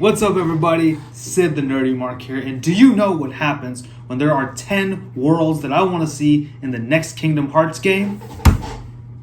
What's up, everybody? Sid the NerdyMark here, and do you know what happens when there are 10 worlds that I want to see in the next Kingdom Hearts game?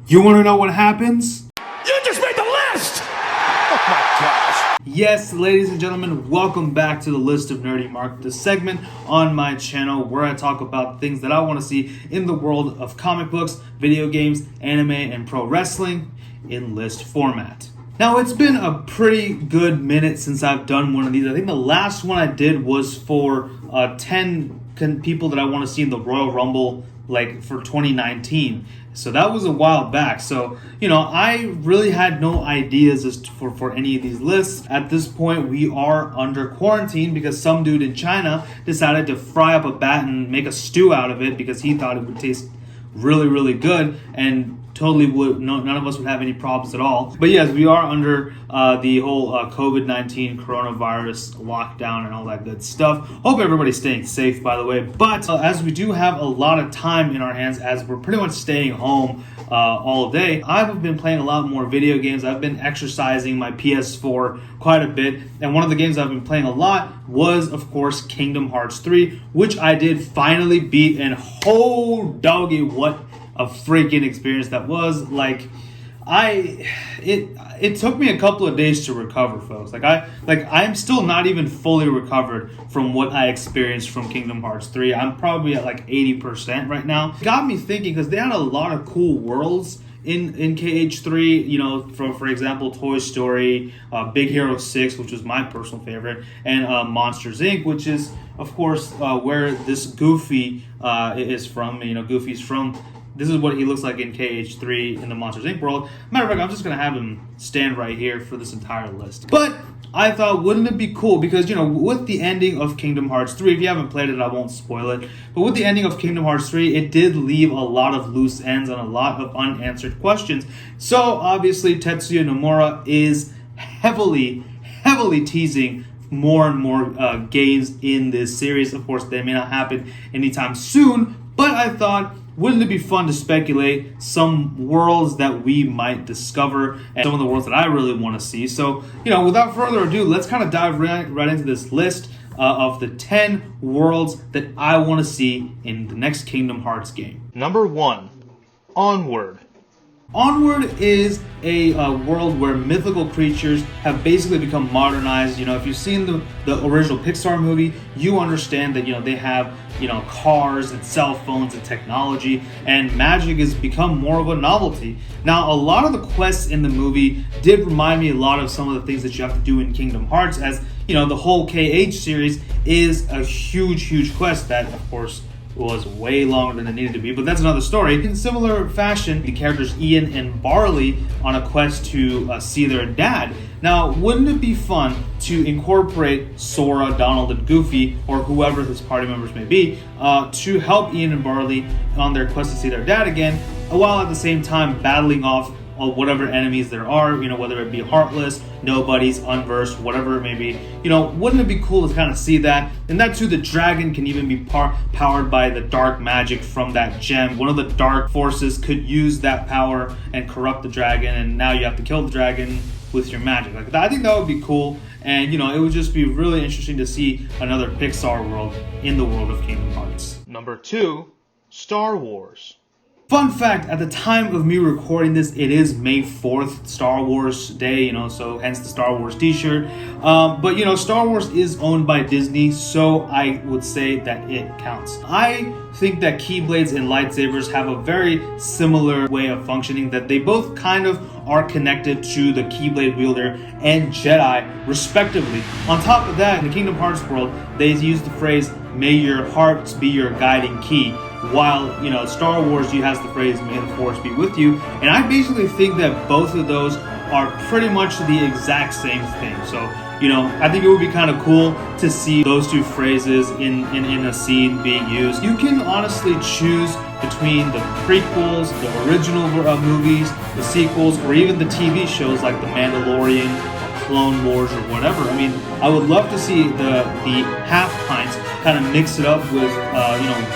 You want to know what happens? You just made the list! Oh my gosh. Yes, ladies and gentlemen, welcome back to the List of NerdyMark, the segment on my channel where I talk about things that I want to see in the world of comic books, video games, anime, and pro wrestling in list format. Now, it's been a pretty good minute since I've done one of these. I think the last one I did was for 10 people that I want to see in the Royal Rumble, like for 2019. So that was a while back. So, I really had no ideas as to, for any of these lists. At this point, we are under quarantine because some dude in China decided to fry up a bat and make a stew out of it because he thought it would taste really, really good, and totally would. None of us would have any problems at all. But yes, we are under the whole COVID-19 coronavirus lockdown and all that good stuff. Hope everybody's staying safe, by the way. But as we do have a lot of time in our hands, as we're pretty much staying home all day, I've been playing a lot more video games. I've been exercising my PS4 quite a bit, and one of the games I've been playing a lot was, of course, Kingdom Hearts 3, which I did finally beat, and oh doggy, what a freaking experience that was. Like, it took me a couple of days to recover, folks. I'm still not even fully recovered from what I experienced from Kingdom Hearts 3. I'm probably at like 80% right now. It got me thinking because they had a lot of cool worlds in KH3, for example, Toy Story, Big Hero 6, which was my personal favorite, and Monsters Inc., which is, of course, where this Goofy is from. Goofy's from. This is what he looks like in KH3 in the Monsters Inc. world. Matter of fact, I'm just going to have him stand right here for this entire list. But I thought, wouldn't it be cool? Because, with the ending of Kingdom Hearts 3, if you haven't played it, I won't spoil it. But with the ending of Kingdom Hearts 3, it did leave a lot of loose ends and a lot of unanswered questions. So, obviously, Tetsuya Nomura is heavily teasing more and more games in this series. Of course, they may not happen anytime soon, but I thought, wouldn't it be fun to speculate some worlds that we might discover and some of the worlds that I really want to see? So, without further ado, let's kind of dive right into this list of the 10 worlds that I want to see in the next Kingdom Hearts game. Number 1, Onward. Onward is a world where mythical creatures have basically become modernized. If you've seen the original Pixar movie, you understand that, they have, cars and cell phones and technology, and magic has become more of a novelty. Now, a lot of the quests in the movie did remind me a lot of some of the things that you have to do in Kingdom Hearts, as, the whole KH series is a huge quest that, of course, was way longer than it needed to be, but that's another story. In similar fashion, the characters Ian and Barley on a quest to see their dad. Now, wouldn't it be fun to incorporate Sora, Donald, and Goofy, or whoever his party members may be, to help Ian and Barley on their quest to see their dad again, while at the same time battling off whatever enemies there are, whether it be Heartless, Nobodies, Unversed, whatever it may be. Wouldn't it be cool to kind of see that? And that too, the dragon can even be powered by the dark magic from that gem. One of the dark forces could use that power and corrupt the dragon, and now you have to kill the dragon with your magic. I think that would be cool, and it would just be really interesting to see another Pixar world in the world of Kingdom Hearts. Number 2, Star Wars. Fun fact, at the time of me recording this, it is May 4th, Star Wars Day, so hence the Star Wars t-shirt. But, Star Wars is owned by Disney, so I would say that it counts. I think that Keyblades and lightsabers have a very similar way of functioning, that they both kind of are connected to the Keyblade wielder and Jedi, respectively. On top of that, in the Kingdom Hearts world, they use the phrase, "May your hearts be your guiding key." While, Star Wars, you has the phrase, "May the Force be with you." And I basically think that both of those are pretty much the exact same thing. So, I think it would be kind of cool to see those two phrases in a scene being used. You can honestly choose between the prequels, the original movies, the sequels, or even the TV shows like The Mandalorian, Clone Wars or whatever. I mean, I would love to see the half pints kind of mix it up with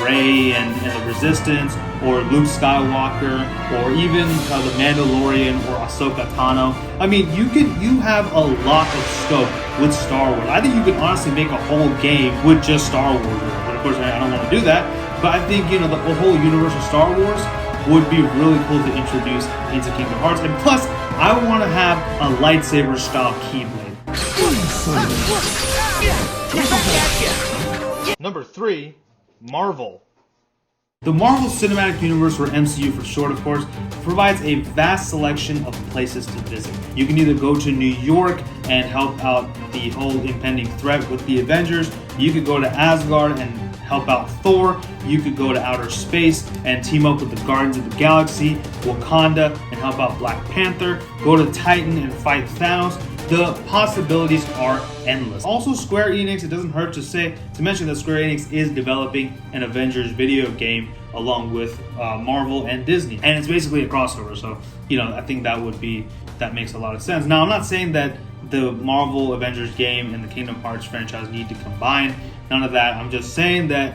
Rey and the Resistance, or Luke Skywalker, or even the Mandalorian or Ahsoka Tano. I mean, you have a lot of scope with Star Wars. I think you could honestly make a whole game with just Star Wars. But of course, I don't want to do that. But I think the whole universe of Star Wars would be really cool to introduce into Kingdom Hearts. And plus, I want to have a lightsaber style Keyblade. Number 3, Marvel. The Marvel Cinematic Universe, or MCU for short of course, provides a vast selection of places to visit. You can either go to New York and help out the whole impending threat with the Avengers. You could go to Asgard and help out Thor. You could go to outer space and team up with the Guardians of the Galaxy, Wakanda, and help out Black Panther. Go to Titan and fight Thanos. The possibilities are endless. Also, Square Enix, it doesn't hurt to mention that Square Enix is developing an Avengers video game along with Marvel and Disney. And it's basically a crossover, so, I think that makes a lot of sense. Now, I'm not saying that the Marvel Avengers game and the Kingdom Hearts franchise need to combine. None of that. I'm just saying that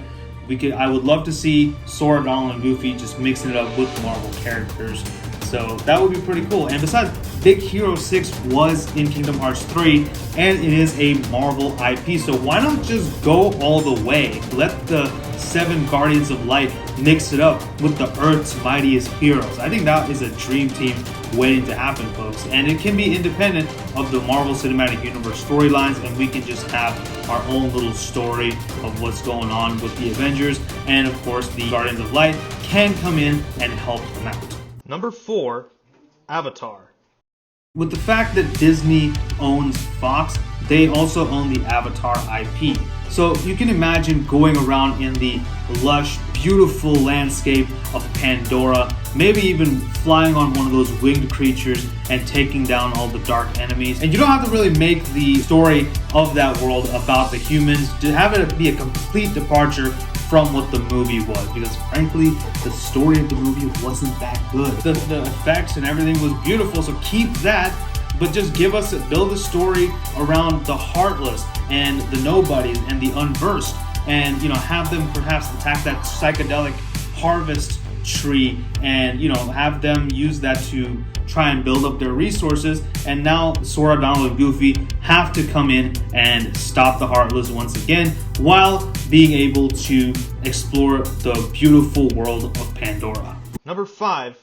I would love to see Sora, Donald, and Goofy just mixing it up with Marvel characters. So that would be pretty cool. And besides, Big Hero 6 was in Kingdom Hearts 3, and it is a Marvel IP. So why not just go all the way? Let the 7 Guardians of Light mix it up with the Earth's mightiest heroes. I think that is a dream team waiting to happen, folks. And it can be independent of the Marvel Cinematic Universe storylines, and we can just have our own little story of what's going on with the Avengers. And of course, the Guardians of Light can come in and help them out. Number 4, Avatar. With the fact that Disney owns Fox, they also own the Avatar IP. So you can imagine going around in the lush, beautiful landscape of Pandora, maybe even flying on one of those winged creatures and taking down all the dark enemies. And you don't have to really make the story of that world about the humans to have it be a complete departure from what the movie was, because frankly, the story of the movie wasn't that good. The effects and everything was beautiful, so keep that, but just build a story around the heartless and the nobodies and the unversed, and have them perhaps attack that psychedelic harvest tree, and have them use that to try and build up their resources. And now Sora, Donald, and Goofy have to come in and stop the Heartless once again, while being able to explore the beautiful world of Pandora. Number 5,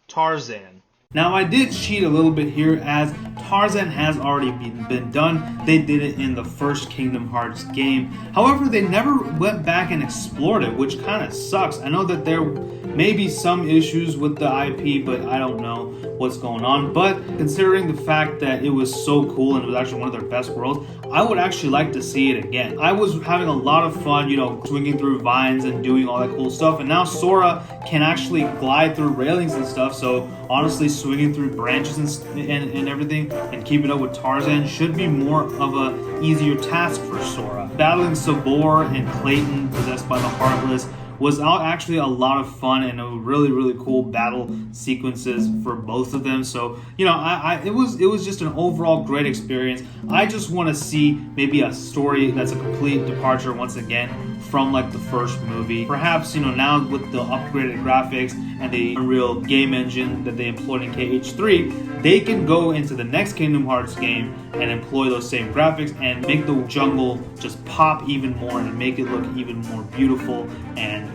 Tarzan. Now, I did cheat a little bit here, as Tarzan has already been done. They did it in the first Kingdom Hearts game. However, they never went back and explored it, which kind of sucks. I know that there may be some issues with the IP, but I don't know what's going on. But considering the fact that it was so cool and it was actually one of their best worlds, I would actually like to see it again. I was having a lot of fun, swinging through vines and doing all that cool stuff. And now Sora can actually glide through railings and stuff. So honestly, swinging through branches and everything and keeping up with Tarzan should be more of a easier task for Sora. Battling Sabor and Clayton, possessed by the Heartless, was actually a lot of fun, and a really, really cool battle sequences for both of them. So, it was just an overall great experience. I just want to see maybe a story that's a complete departure once again from like the first movie. Perhaps, now with the upgraded graphics and the Unreal game engine that they employed in KH3, they can go into the next Kingdom Hearts game and employ those same graphics and make the jungle just pop even more and make it look even more beautiful. And,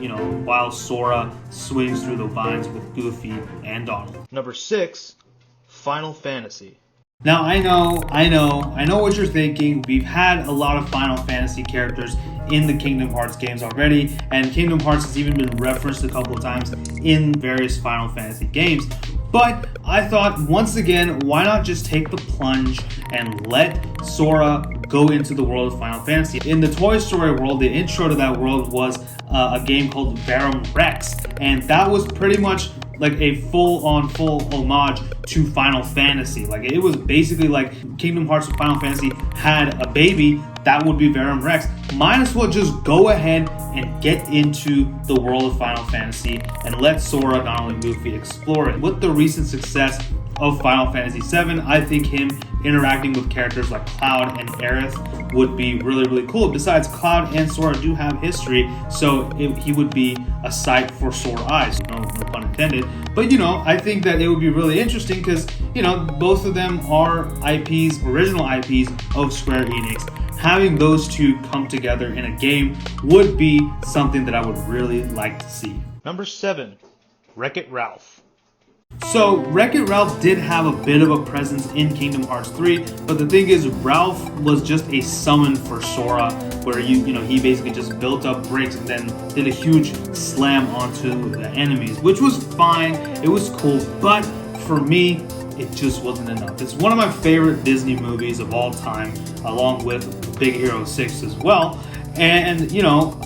while Sora swings through the vines with Goofy and Donald. Number 6, Final Fantasy. Now, I know what you're thinking. We've had a lot of Final Fantasy characters in the Kingdom Hearts games already, and Kingdom Hearts has even been referenced a couple of times in various Final Fantasy games. But I thought, once again, why not just take the plunge and let Sora go into the world of Final Fantasy? In the Toy Story world, the intro to that world was a game called Baron Rex, and that was pretty much like a full homage to Final Fantasy. Like, it was basically like Kingdom Hearts and Final Fantasy had a baby, that would be Baron Rex. Might as well just go ahead and get into the world of Final Fantasy and let Sora, Donald, and Goofy explore it. With the recent success of Final Fantasy VII, I think him interacting with characters like Cloud and Aerith would be really, really cool. Besides, Cloud and Sora do have history, so he would be a sight for sore eyes, no pun intended. But I think that it would be really interesting because both of them are IPs, original IPs of Square Enix. Having those two come together in a game would be something that I would really like to see. Number 7, WreckIt Ralph. So, WreckIt Ralph did have a bit of a presence in Kingdom Hearts 3, but the thing is, Ralph was just a summon for Sora, where he basically just built up bricks and then did a huge slam onto the enemies, which was fine, it was cool, but for me, it just wasn't enough. It's one of my favorite Disney movies of all time, along with Big Hero 6 as well. And,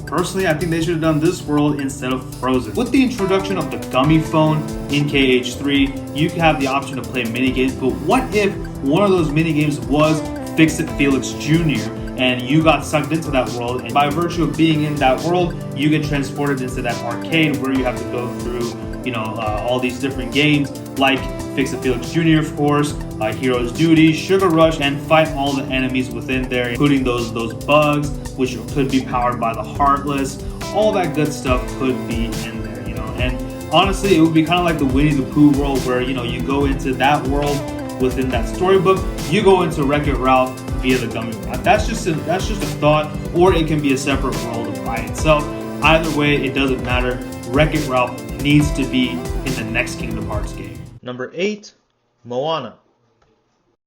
personally, I think they should have done this world instead of Frozen. With the introduction of the Gummy Phone in KH3, you can have the option to play minigames, but what if one of those minigames was Fix-It Felix Jr., and you got sucked into that world, and by virtue of being in that world, you get transported into that arcade where you have to go through, all these different games, like Fix-It Felix Jr., of course, Hero's Duty, Sugar Rush, and fight all the enemies within there, including those bugs, which could be powered by the Heartless. All that good stuff could be in there, And honestly, it would be kind of like the Winnie the Pooh world where, you go into that world within that storybook, you go into Wreck-It Ralph via the Gummy Phone. That's just a thought, or it can be a separate world by itself. Either way, it doesn't matter. Wreck-It Ralph needs to be in the next Kingdom Hearts game. Number 8, Moana.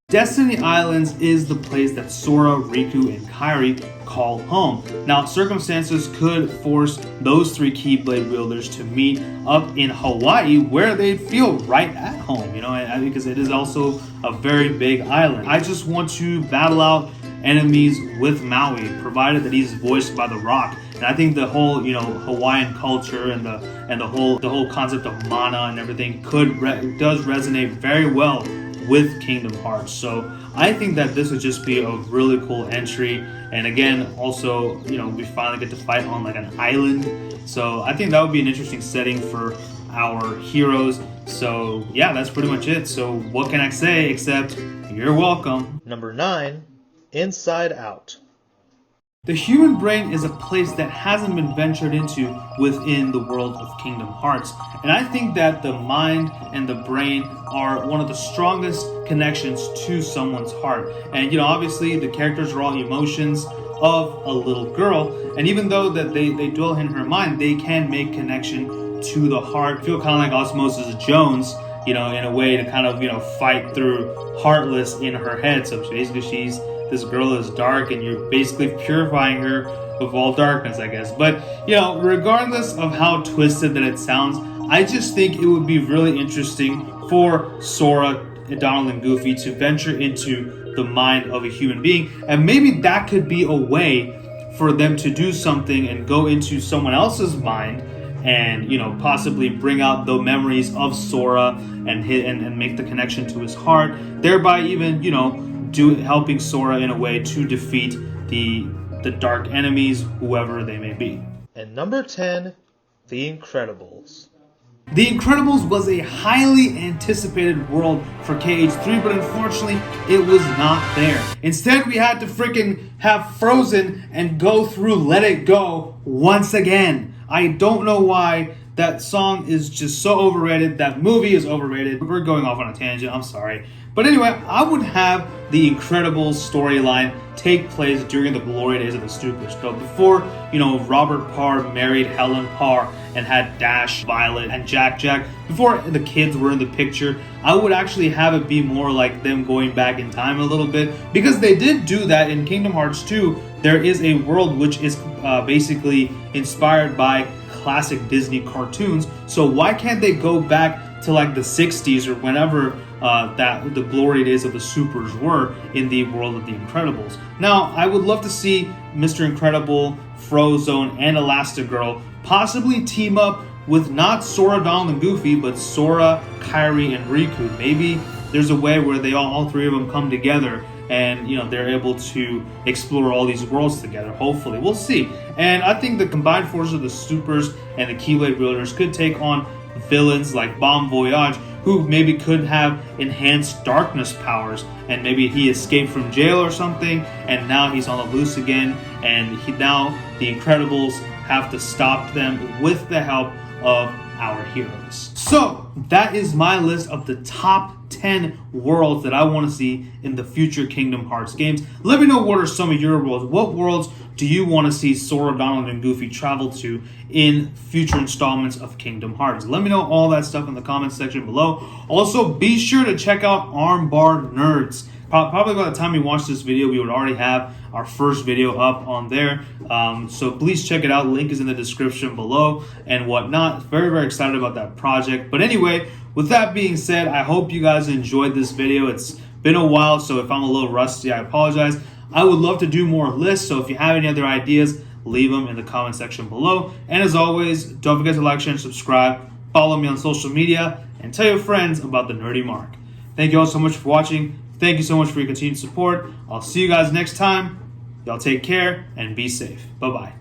Destiny Islands is the place that Sora, Riku, and Kairi call home. Now, circumstances could force those three Keyblade wielders to meet up in Hawaii where they'd feel right at home, because it is also a very big island. I just want to battle out enemies with Maui, provided that he's voiced by The Rock. And I think the whole, Hawaiian culture and the whole concept of mana and everything does resonate very well with Kingdom Hearts. So I think that this would just be a really cool entry. And again, also, we finally get to fight on like an island. So I think that would be an interesting setting for our heroes. So yeah, that's pretty much it. So what can I say except you're welcome. Number 9, Inside Out. The human brain is a place that hasn't been ventured into within the world of Kingdom Hearts. And I think that the mind and the brain are one of the strongest connections to someone's heart. And obviously the characters are all emotions of a little girl. And even though that they dwell in her mind, they can make connection to the heart. Feel kind of like Osmosis Jones, in a way to kind of, fight through Heartless in her head. So basically this girl is dark and you're basically purifying her of all darkness, I guess. But, regardless of how twisted that it sounds, I just think it would be really interesting for Sora, Donald, and Goofy to venture into the mind of a human being. And maybe that could be a way for them to do something and go into someone else's mind and, possibly bring out the memories of Sora and make the connection to his heart, thereby even, helping Sora in a way to defeat the dark enemies, whoever they may be. And number 10, The Incredibles. The Incredibles was a highly anticipated world for KH3, but unfortunately, it was not there. Instead, we had to freaking have Frozen and go through Let It Go once again. I don't know why. That song is just so overrated. That movie is overrated. We're going off on a tangent. I'm sorry. But anyway, I would have the Incredibles storyline take place during the glory days of the Supers. So before, Robert Parr married Helen Parr and had Dash, Violet, and Jack. Before the kids were in the picture, I would actually have it be more like them going back in time a little bit. Because they did do that in Kingdom Hearts 2. There is a world which is basically inspired by classic Disney cartoons. So why can't they go back to like the 60s or whenever that the glory days of the Supers were in the world of the Incredibles? Now, I would love to see Mr. Incredible, Frozone, and Elastigirl possibly team up with not Sora, Donald, and Goofy, but Sora, Kairi, and Riku. Maybe there's a way where they all three of them come together and they're able to explore all these worlds together. Hopefully, we'll see. And I think the combined force of the Supers and the Keyblade wielders could take on villains like Bon Voyage, who maybe could have enhanced darkness powers, and maybe he escaped from jail or something, and now he's on the loose again, and now the Incredibles have to stop them with the help of our heroes. So that is my list of the top 10 worlds that I want to see in the future Kingdom Hearts games. Let me know what are some of your worlds. What worlds do you want to see Sora, Donald, and Goofy travel to in future installments of Kingdom Hearts? Let me know all that stuff in the comments section below. Also, be sure to check out Armbar Nerds. Probably by the time you watch this video, we would already have our first video up on there. So please check it out. Link is in the description below and whatnot. Very, very excited about that project. But anyway, with that being said, I hope you guys enjoyed this video. It's been a while, so if I'm a little rusty, I apologize. I would love to do more lists, so if you have any other ideas, leave them in the comment section below. And as always, don't forget to like, share, and subscribe. Follow me on social media, and tell your friends about the Nerdy Mark. Thank you all so much for watching. Thank you so much for your continued support. I'll see you guys next time. Y'all take care and be safe. Bye-bye.